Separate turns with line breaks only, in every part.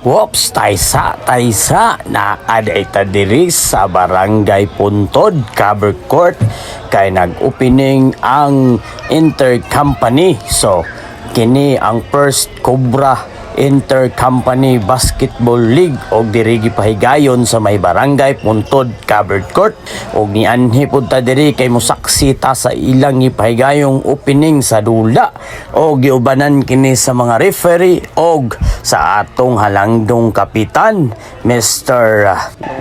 Wops, taysa na ita diri sa Barangay Puntod, Cover Court kay nag-opening ang intercompany. So kini ang first Cobra Intercompany Basketball League og diri gipahigayon sa may Barangay Puntod, Covered Court. Og nianhi pud ta diri kay mosaksi ta sa ilang gipahigayong opening sa dula og giubanan kini sa mga referee og sa atong halangdong kapitan Mr.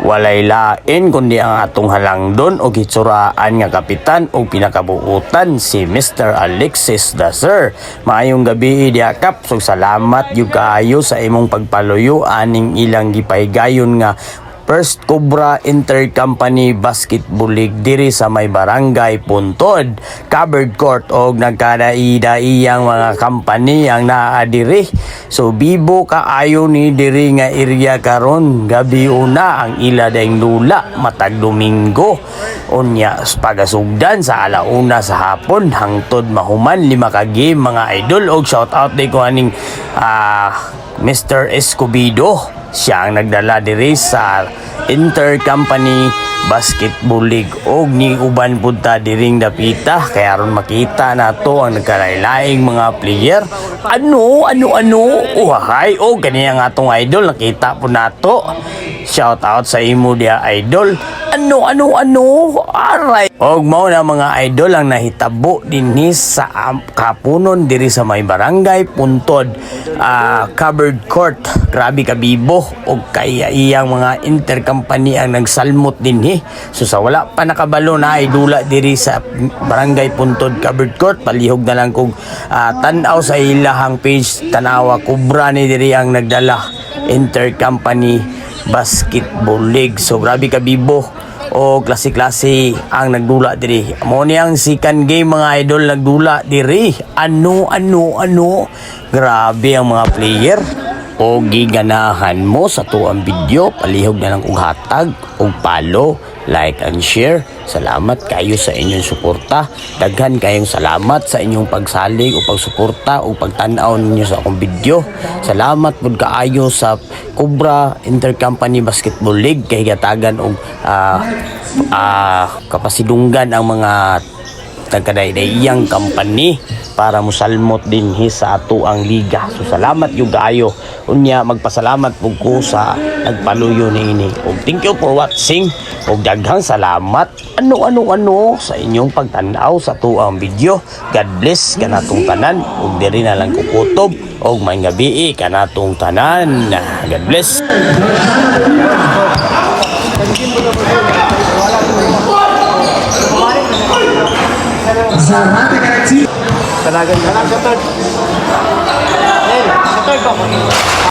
walay lain kundi ang atong halangdon og gitsuraan nga kapitan og pinakabuutan si Mr. Alexis Daser. Maayong gabi diakap, so salamat yung kaayo sa imong pagpaluyo aning ilang gipahigayon nga First Cobra Intercompany Basketball League diri sa may Barangay Puntod, Covered Court og nagkadaida-iyang mga company ang naa diri. So bibo kaayo ni diri nga area karon, gabi una ang ila daing dula matag Domingo. Unya pagasugdan sa alauna sa hapon hangtod mahuman 5 ka game mga idol. Og shout out day ko aning Mr. Escobedo, siya ang nagdala diri sa Intercompany Basketball League og ni uban pud ta diring dapita kay aron makita nato ang nagkalailaing mga player. Ano uhay og kaniya nga atong idol nakita po nato. Shout out sa imo dia idol. Aray. Og mao na mga idol ang nahitabo dinhi sa kapunon diri sa may Barangay Puntod, Covered Court. Grabe kabibo og kaya iyang mga intercompany ang nagsalmot dinhi. So sa wala pa nakabalo na idula diri sa Barangay Puntod, Covered Court, palihog na lang kog tan-aw sa ilahang page, tanawa Cobra ni diri ang nagdala Intercompany Basketball League. So grabe kabibo o klase-klase ang nagdula diri. Mo ni ang second game mga idol nagdula diri. Ano grabe ang mga player. O giganahan mo sa tuang video, palihog na lang kong hatag o follow, like and share. Salamat kayo sa inyong suporta. Daghan kayong salamat sa inyong pagsalig o pagsuporta o pagtanaw ninyo sa akong video. Salamat pud kaayo sa Cobra Intercompany Basketball League kay gatagan og kapasidunggan ang mga nagkadaydayang company para musalmot dinhi sa ato ang liga. So salamat yung kaayo. Unya magpasalamat pug ko sa nagpaluyo niini. Og thank you for watching. Og daghang salamat ano sa inyong pagtanaw sa tuang video. God bless kanatong tanan og diri na lang kukutob og may gabi kanatong tanan. God bless. Talagang